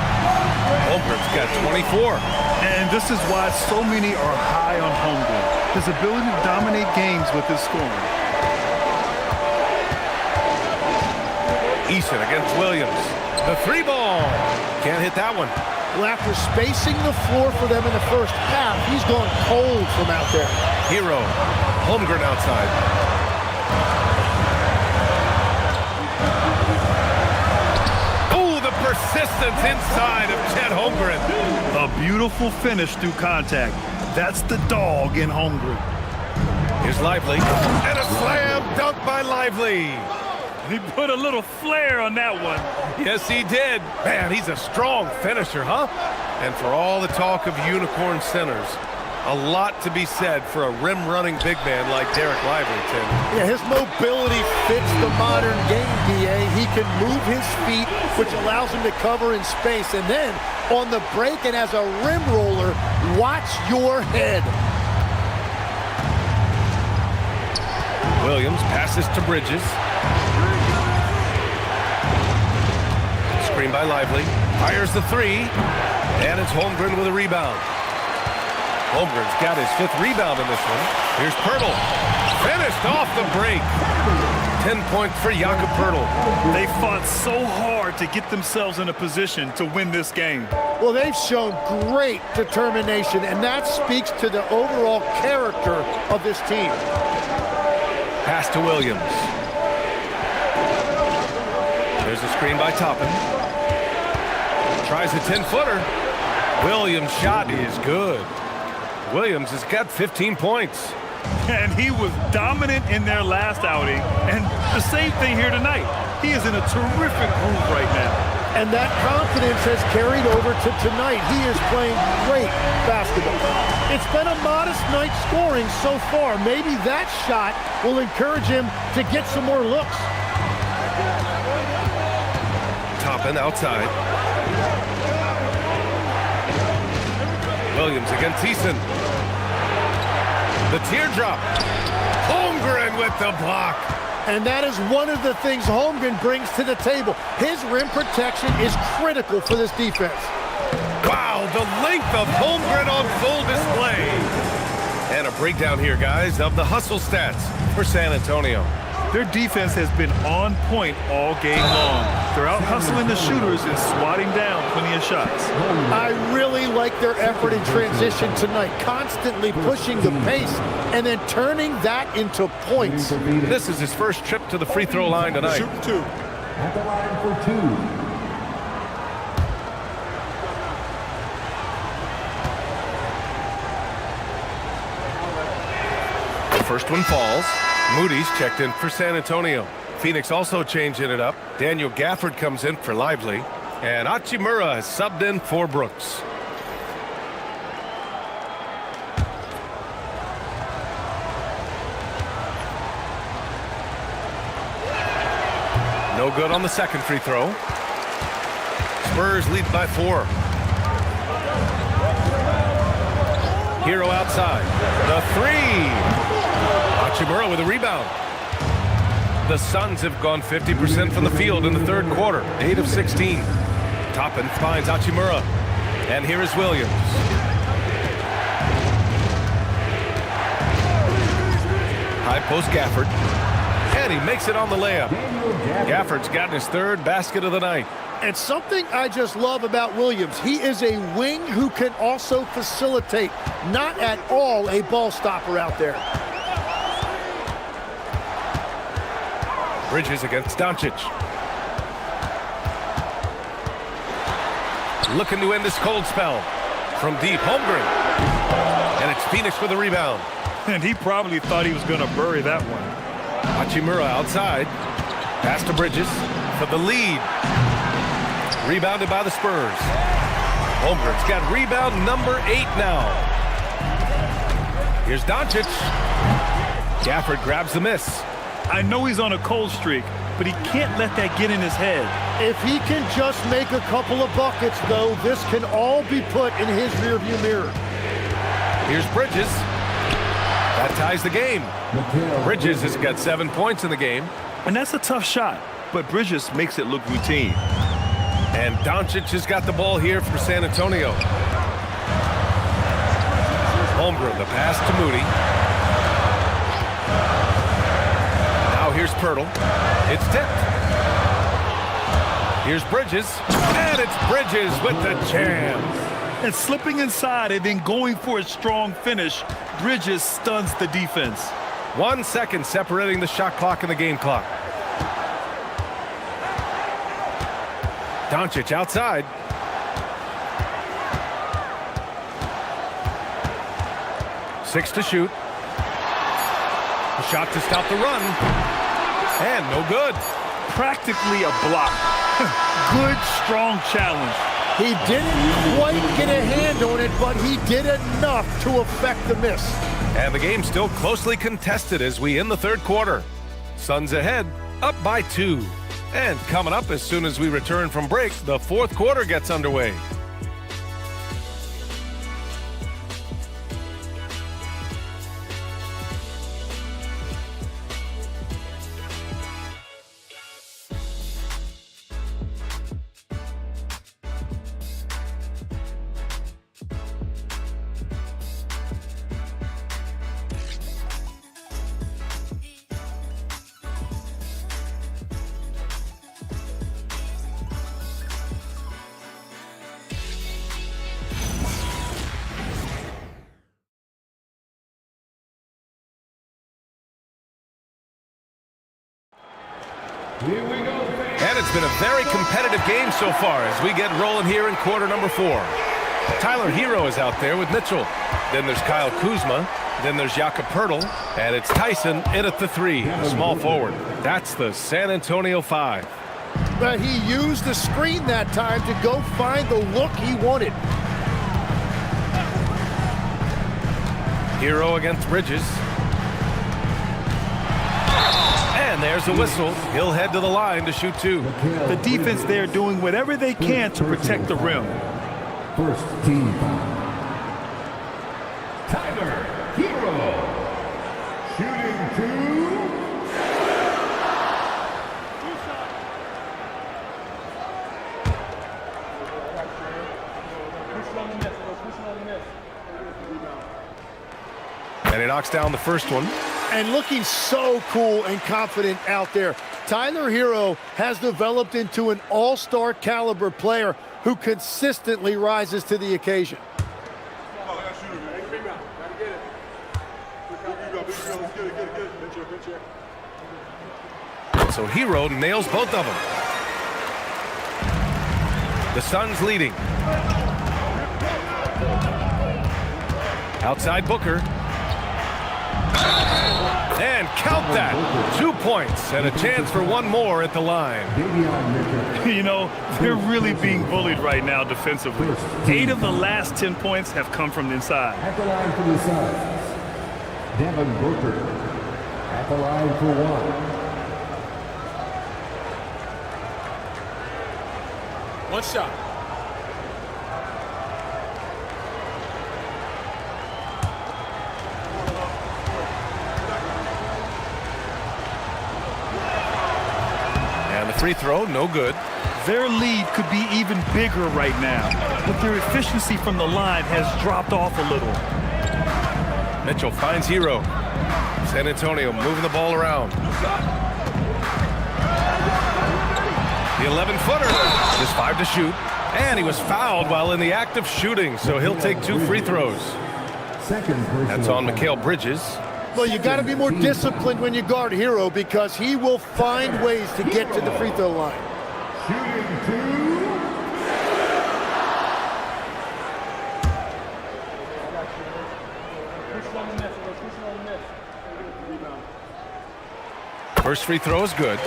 Holmgren's got 24. And this is why so many are high on Holmgren. His ability to dominate games with his scoring. Eason against Williams. The three ball. Can't hit that one. Well, after spacing the floor for them in the first half, he's gone cold from out there. Hero. Holmgren outside. Oh, the persistence inside of Chet Holmgren. A beautiful finish through contact. That's the dog in Holmgren. Here's Lively. And a slam dunk by Lively. He put a little flair on that one. Yes, he did. Man, he's a strong finisher, huh? And for all the talk of unicorn centers, a lot to be said for a rim-running big man like Derek Lively, Tim. Yeah, his mobility fits the modern game, D.A. He can move his feet, which allows him to cover in space. And then, on the break and as a rim roller, watch your head. Williams passes to Bridges. Screen by Lively. Fires the three. And it's Holmgren with a rebound. Holmgren's got his 5th rebound in this one. Here's Poeltl. Finished off the break. 10 points for Jakob Poeltl. They fought so hard to get themselves in a position to win this game. Well, they've shown great determination, and that speaks to the overall character of this team. Pass to Williams. There's a screen by Toppin. Tries a 10-footer. Williams' shot is good. Williams has got 15 points. And he was dominant in their last outing. And the same thing here tonight. He is in a terrific groove right now. And that confidence has carried over to tonight. He is playing great basketball. It's been a modest night scoring so far. Maybe that shot will encourage him to get some more looks. Toppin outside. Williams against Eason. The teardrop. Holmgren with the block. And that is one of the things Holmgren brings to the table. His rim protection is critical for this defense. Wow, the length of Holmgren on full display. And a breakdown here, guys, of the hustle stats for San Antonio. Their defense has been on point all game long. They're out hustling the shooters and swatting down plenty of shots. I really like their effort in transition tonight, constantly pushing the pace and then turning that into points. This is his first trip to the free throw line tonight. Shooting 2. At the line for 2. The first one falls. Moody's checked in for San Antonio. Phoenix also changing it up. Daniel Gafford comes in for Lively. And Hachimura has subbed in for Brooks. No good on the second free throw. Spurs lead by 4. Hero outside. The three. Hachimura with a rebound. The Suns have gone 50% from the field in the third quarter. 8 of 16. Toppin finds Hachimura. And here is Williams. High post Gafford. And he makes it on the layup. Gafford's gotten his 3rd basket of the night. And something I just love about Williams, he is a wing who can also facilitate. Not at all a ball stopper out there. Bridges against Doncic. Looking to end this cold spell. From deep, Holmgren. And it's Phoenix with a rebound. And he probably thought he was going to bury that one. Hachimura outside. Pass to Bridges for the lead. Rebounded by the Spurs. Holmgren's got rebound number 8 now. Here's Doncic. Gafford grabs the miss. I know he's on a cold streak, but he can't let that get in his head. If he can just make a couple of buckets, though, this can all be put in his rearview mirror. Here's Bridges. That ties the game. Bridges has got 7 points in the game. And that's a tough shot, but Bridges makes it look routine. And Doncic has got the ball here for San Antonio. Holmgren, the pass to Moody. Now here's Poeltl. It's tipped. Here's Bridges, and it's Bridges with the jam. And slipping inside and then going for a strong finish, Bridges stuns the defense. 1 second separating the shot clock and the game clock. Doncic outside. Six to shoot. A shot to stop the run. And no good. Practically a block. Good, strong challenge. He didn't quite get a hand on it, but he did enough to affect the miss. And the game's still closely contested as we end the third quarter. Suns ahead, up by 2. And coming up as soon as we return from break, the fourth quarter gets underway. And it's been a very competitive game so far as we get rolling here in quarter number 4. Tyler Hero is out there with Mitchell. Then there's Kyle Kuzma. Then there's Jakob Poeltl. And it's Tyson in at the 3, small forward. That's the San Antonio 5. But he used the screen that time to go find the look he wanted. Hero against Bridges. And there's a whistle. He'll head to the line to shoot 2. The defense there doing whatever they can to protect the rim. First team foul. Tyler Hero. Shooting 2. And he knocks down the first one. And looking so cool and confident out there. Tyler Hero has developed into an all-star caliber player who consistently rises to the occasion. So Hero nails both of them. The Suns leading. Outside Booker. And count that. 2 points and a chance for one more at the line. You know, they're really being bullied right now defensively. 8 of the last 10 points have come from the inside. At the line for the Suns, Devin Booker. At the line for 1. One shot. Free throw, no good. Their lead could be even bigger right now, but their efficiency from the line has dropped off a little. Mitchell finds Hero. San Antonio moving the ball around. The 11-footer. Just 5 to shoot. And he was fouled while in the act of shooting, so he'll take 2 free throws. That's on Mikal Bridges. Well, you got to be more disciplined when you guard Hero because he will find ways to get to the free throw line. Shooting 2. First free throw is good.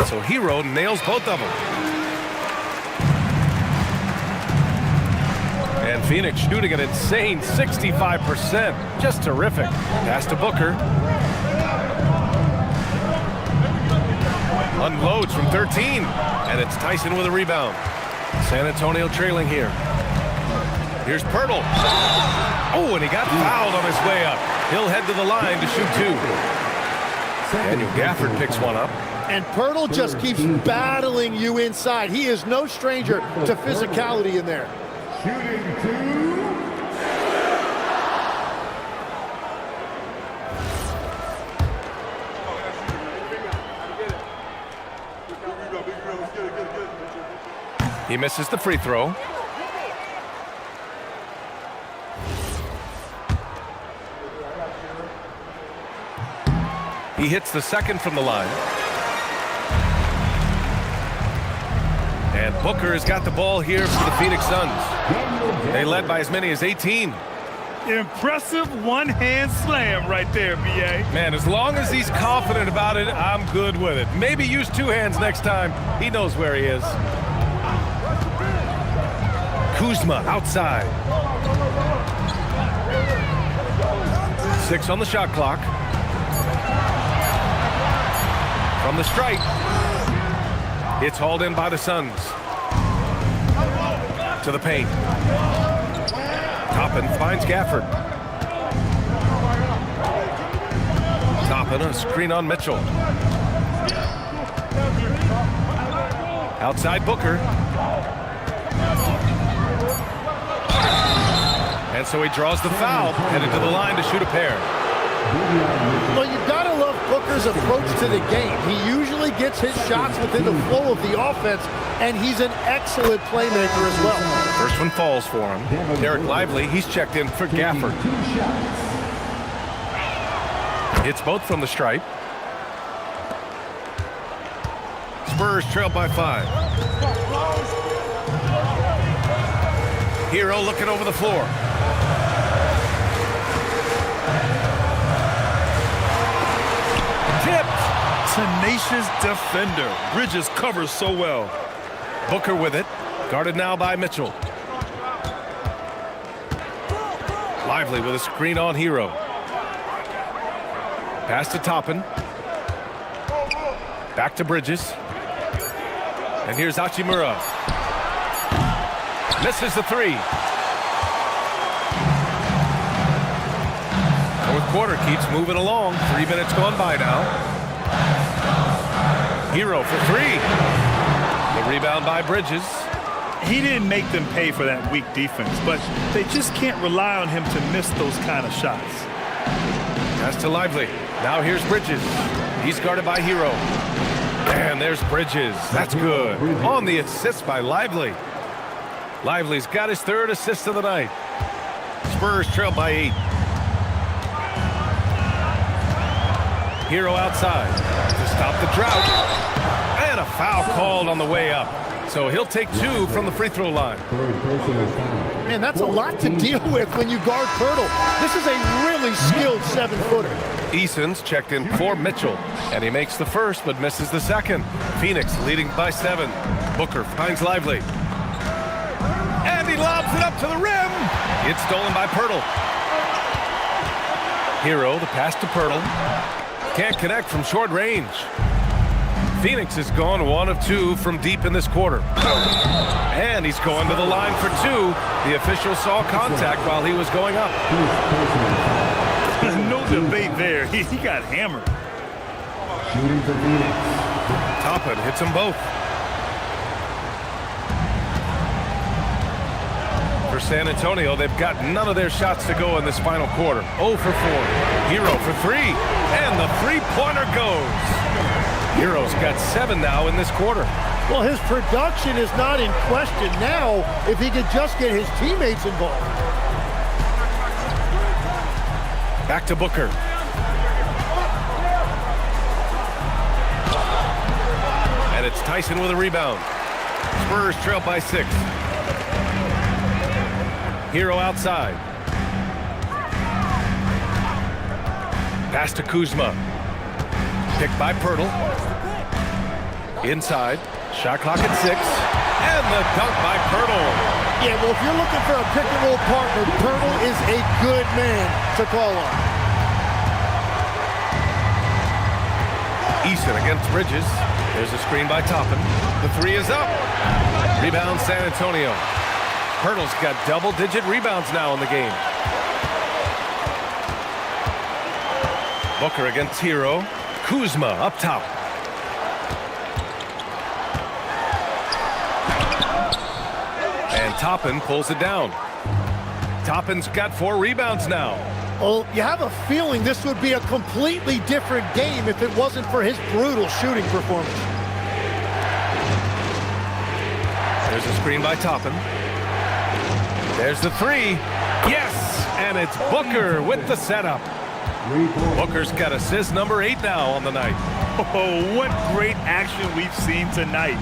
So Hero nails both of them. And Phoenix shooting an insane 65%. Just terrific. Pass to Booker. Unloads from 13. And it's Tyson with a rebound. San Antonio trailing here. Here's Poeltl. Oh, and he got fouled on his way up. He'll head to the line to shoot 2. Daniel Gafford picks one up. And Pirtle just keeps battling you inside. He is no stranger to physicality in there. Shooting 2. He misses the free throw. He hits the second from the line. And Booker has got the ball here for the Phoenix Suns. They led by as many as 18. Impressive one-hand slam right there, B.A. Man, as long as he's confident about it, I'm good with it. Maybe use two hands next time. He knows where he is. Kuzma outside. 6 on the shot clock. From the stripe. It's hauled in by the Suns. To the paint. Toppin finds Gafford. Toppin, a screen on Mitchell. Outside Booker. And so he draws the foul, headed to the line to shoot a pair. Well, you've got to love Booker's approach to the game. He usually gets his shots within the flow of the offense, and he's an excellent playmaker as well. First one falls for him. Derek Lively, he's checked in for Gafford. Hits both from the stripe. Spurs trail by 5. Hero looking over the floor. Tipped. Tenacious defender. Bridges covers so well. Booker with it. Guarded now by Mitchell. Lively with a screen on Hero. Pass to Toppin. Back to Bridges. And here's Hachimura. Misses the 3. Fourth quarter keeps moving along. 3 minutes gone by now. Hero for 3. The rebound by Bridges. He didn't make them pay for that weak defense, but they just can't rely on him to miss those kind of shots. Pass to Lively. Now here's Bridges. He's guarded by Hero. And there's Bridges. That's good. On the assist by Lively. Lively's got his 3rd assist of the night. Spurs trail by 8. Hero outside to stop the drought. And a foul called on the way up. So he'll take 2 from the free throw line. Man, that's a lot to deal with when you guard Pirtle. This is a really skilled 7-footer. Eason's checked in for Mitchell. And he makes the first but misses the second. Phoenix leading by 7. Booker finds Lively. And he lobs it up to the rim. It's stolen by Pirtle. Hero, the pass to Pirtle. Can't connect from short range. Phoenix has gone 1 of 2 from deep in this quarter. And he's going to the line for 2. The official saw contact while he was going up. No debate there. He got hammered. Toppin hits them both. For San Antonio, they've got none of their shots to go in this final quarter. 0 for 4. Hero for 3. And the three-pointer goes. Hero's got 7 now in this quarter. Well, his production is not in question now if he could just get his teammates involved. Back to Booker. And it's Tyson with a rebound. Spurs trail by 6. Hero outside. Pass to Kuzma. Picked by Pirtle. Inside. Shot clock at 6. And the dunk by Pirtle. Yeah, well, if you're looking for a pick-and-roll partner, Pirtle is a good man to call on. Eason against Bridges. There's a screen by Toppin. The 3 is up. Rebound San Antonio. Pirtle's got double-digit rebounds now in the game. Booker against Hero. Kuzma up top. And Toppin pulls it down. Toppin's got 4 rebounds now. Well, you have a feeling this would be a completely different game if it wasn't for his brutal shooting performance. There's a screen by Toppin. There's the 3. Yes! And it's Booker with the setup. Booker's got assist number 8 now on the night. Oh, what great action we've seen tonight.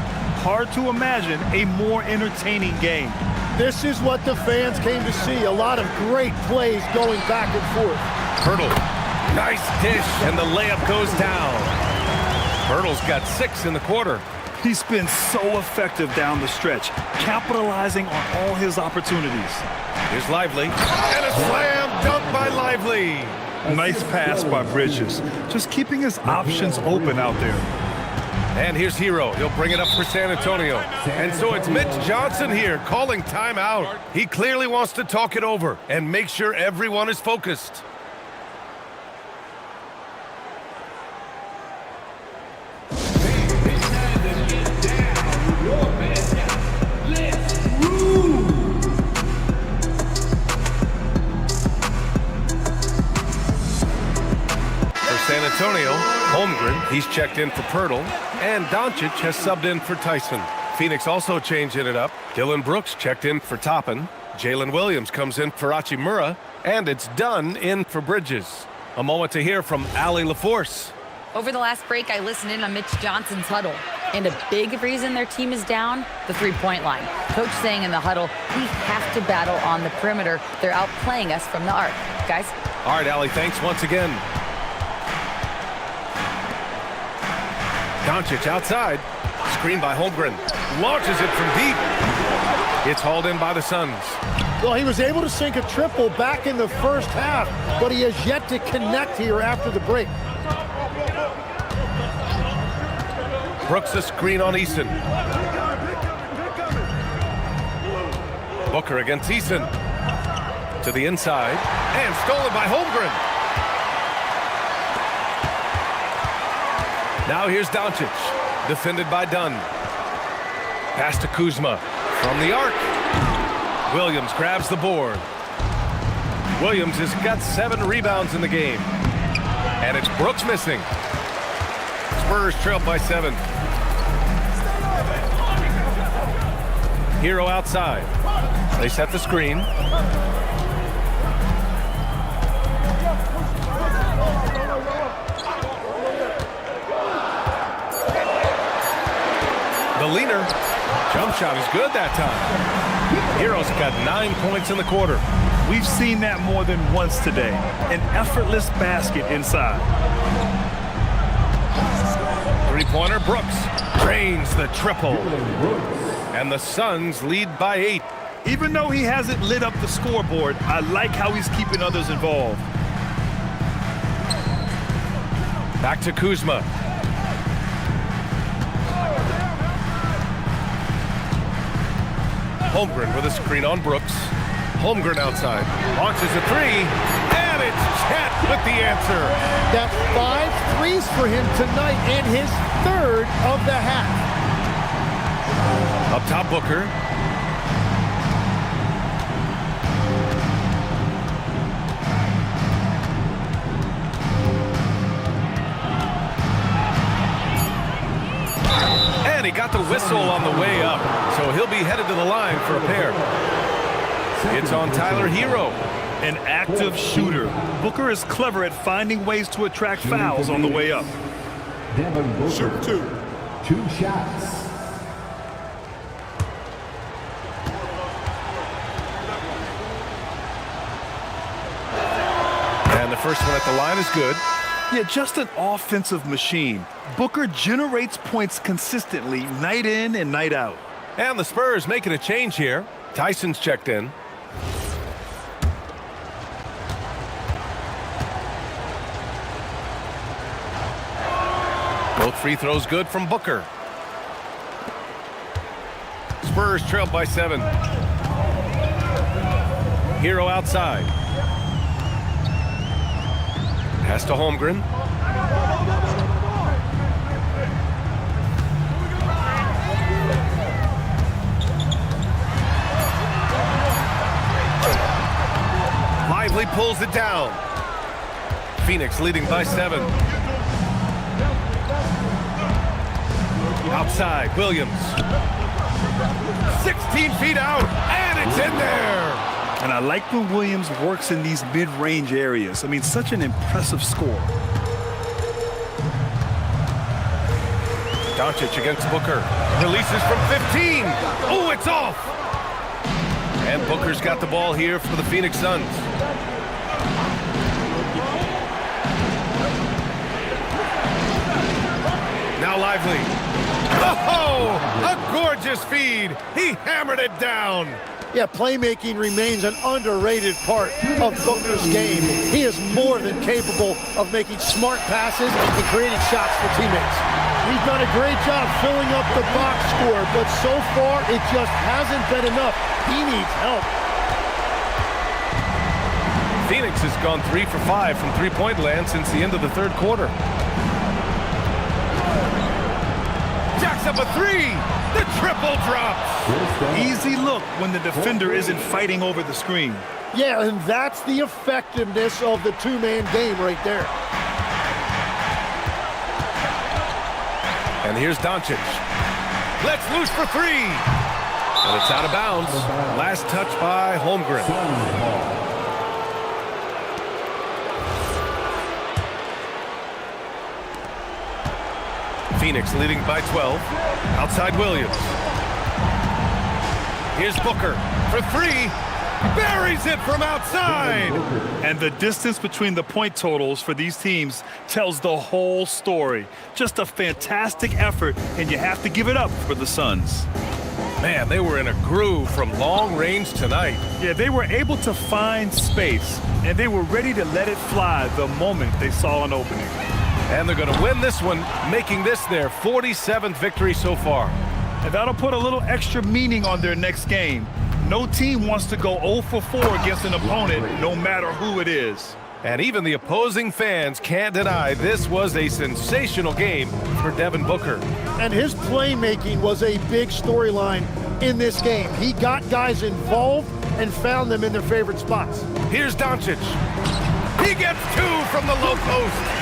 Hard to imagine a more entertaining game. This is what the fans came to see. A lot of great plays going back and forth. Hurdle. Nice dish, and the layup goes down. Hurdle's got 6 in the quarter. He's been so effective down the stretch, capitalizing on all his opportunities. Here's Lively. And a slam dunk by Lively. Nice pass by Bridges. Just keeping his options open out there. And here's Hero. He'll bring it up for San Antonio. And so it's Mitch Johnson here calling timeout. He clearly wants to talk it over and make sure everyone is focused. San Antonio, Holmgren, he's checked in for Pirtle, and Doncic has subbed in for Tyson. Phoenix also changing it up. Dylan Brooks checked in for Toppin. Jalen Williams comes in for Hachimura, and it's Dunn in for Bridges. A moment to hear from Allie LaForce. Over the last break, I listened in on Mitch Johnson's huddle. And a big reason their team is down, the three-point line. Coach saying in the huddle, we have to battle on the perimeter. They're outplaying us from the arc. Guys? All right, Allie, thanks once again. Doncic outside. Screen by Holmgren. Launches it from deep. It's hauled in by the Suns. Well, he was able to sink a triple back in the first half, but he has yet to connect here after the break. Brooks a screen on Eason. Booker against Eason. To the inside. And stolen by Holmgren. Now here's Doncic. Defended by Dunn. Pass to Kuzma. From the arc. Williams grabs the board. Williams has got 7 rebounds in the game. And it's Brooks missing. Spurs trail by 7. Hero outside. They set the screen. The leaner. Jump shot is good that time. Hero's got 9 points in the quarter. We've seen that more than once today. An effortless basket inside. Three-pointer, Brooks drains the triple. And the Suns lead by 8. Even though he hasn't lit up the scoreboard, I like how he's keeping others involved. Back to Kuzma. Holmgren with a screen on Brooks. Holmgren outside. Launches a 3. And it's Chet with the answer. That's 5 threes for him tonight and his 3rd of the half. Up top, Booker. And he got the whistle on the way up, so he'll be headed to the line for a pair. It's on Tyler Hero. An active shooter. Booker is clever at finding ways to attract fouls on the way up. Devin Booker. Shoot 2 shots. And the first one at the line is good. Yeah, just an offensive machine. Booker generates points consistently, night in and night out. And the Spurs making a change here. Tyson's checked in. Both free throws good from Booker. Spurs trailed by 7. Hero outside. Pass to Holmgren. pulls it down. Phoenix leading by 7. Outside, Williams. 16 feet out, and it's in there. And I like when Williams works in these mid-range areas. I mean, such an impressive score. Doncic against Booker. Releases from 15. Oh, it's off. And Booker's got the ball here for the Phoenix Suns. Now Lively. Oh, a gorgeous feed. He hammered it down. Yeah, playmaking remains an underrated part of Booker's game. He is more than capable of making smart passes and creating shots for teammates. He's done a great job filling up the box score, but so far it just hasn't been enough. He needs help. Phoenix has gone 3 for 5 from three-point land since the end of the third quarter. Jacks up a 3. The triple drops. Easy look when the defender isn't fighting over the screen. Yeah, and that's the effectiveness of the two-man game right there. And here's Doncic. Let's loose for 3. And it's out of bounds. Last touch by Holmgren. Phoenix leading by 12. Outside Williams. Here's Booker for 3. Buries it from outside. And the distance between the point totals for these teams tells the whole story. Just a fantastic effort, and you have to give it up for the Suns. Man, they were in a groove from long range tonight. Yeah, they were able to find space, and they were ready to let it fly the moment they saw an opening. And they're going to win this one, making this their 47th victory so far. And that'll put a little extra meaning on their next game. No team wants to go 0 for 4 against an opponent, no matter who it is. And even the opposing fans can't deny this was a sensational game for Devin Booker. And his playmaking was a big storyline in this game. He got guys involved and found them in their favorite spots. Here's Doncic. He gets 2 from the low post.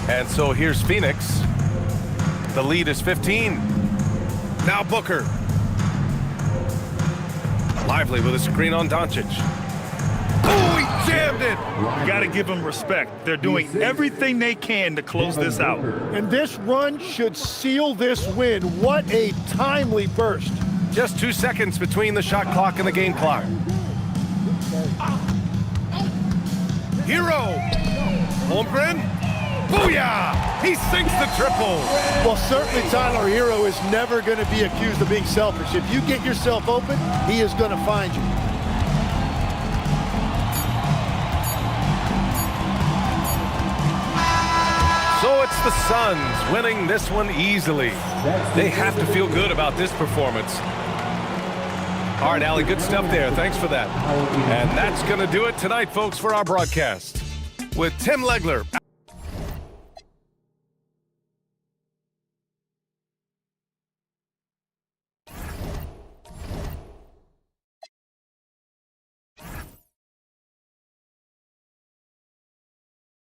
And so here's Phoenix. The lead is 15. Now Booker. Lively with a screen on Doncic. Oh, he jammed it. You got to give them respect. They're doing everything they can to close this out. And this run should seal this win. What a timely burst. Just 2 seconds between the shot clock and the game clock. Hero. Holmgren. Booyah! He sinks the triple. Well, certainly Tyler Hero is never going to be accused of being selfish. If you get yourself open, he is going to find you. So it's the Suns winning this one easily. They have to feel good about this performance. All right, Allie, good stuff there. Thanks for that. And that's going to do it tonight, folks, for our broadcast. With Tim Legler.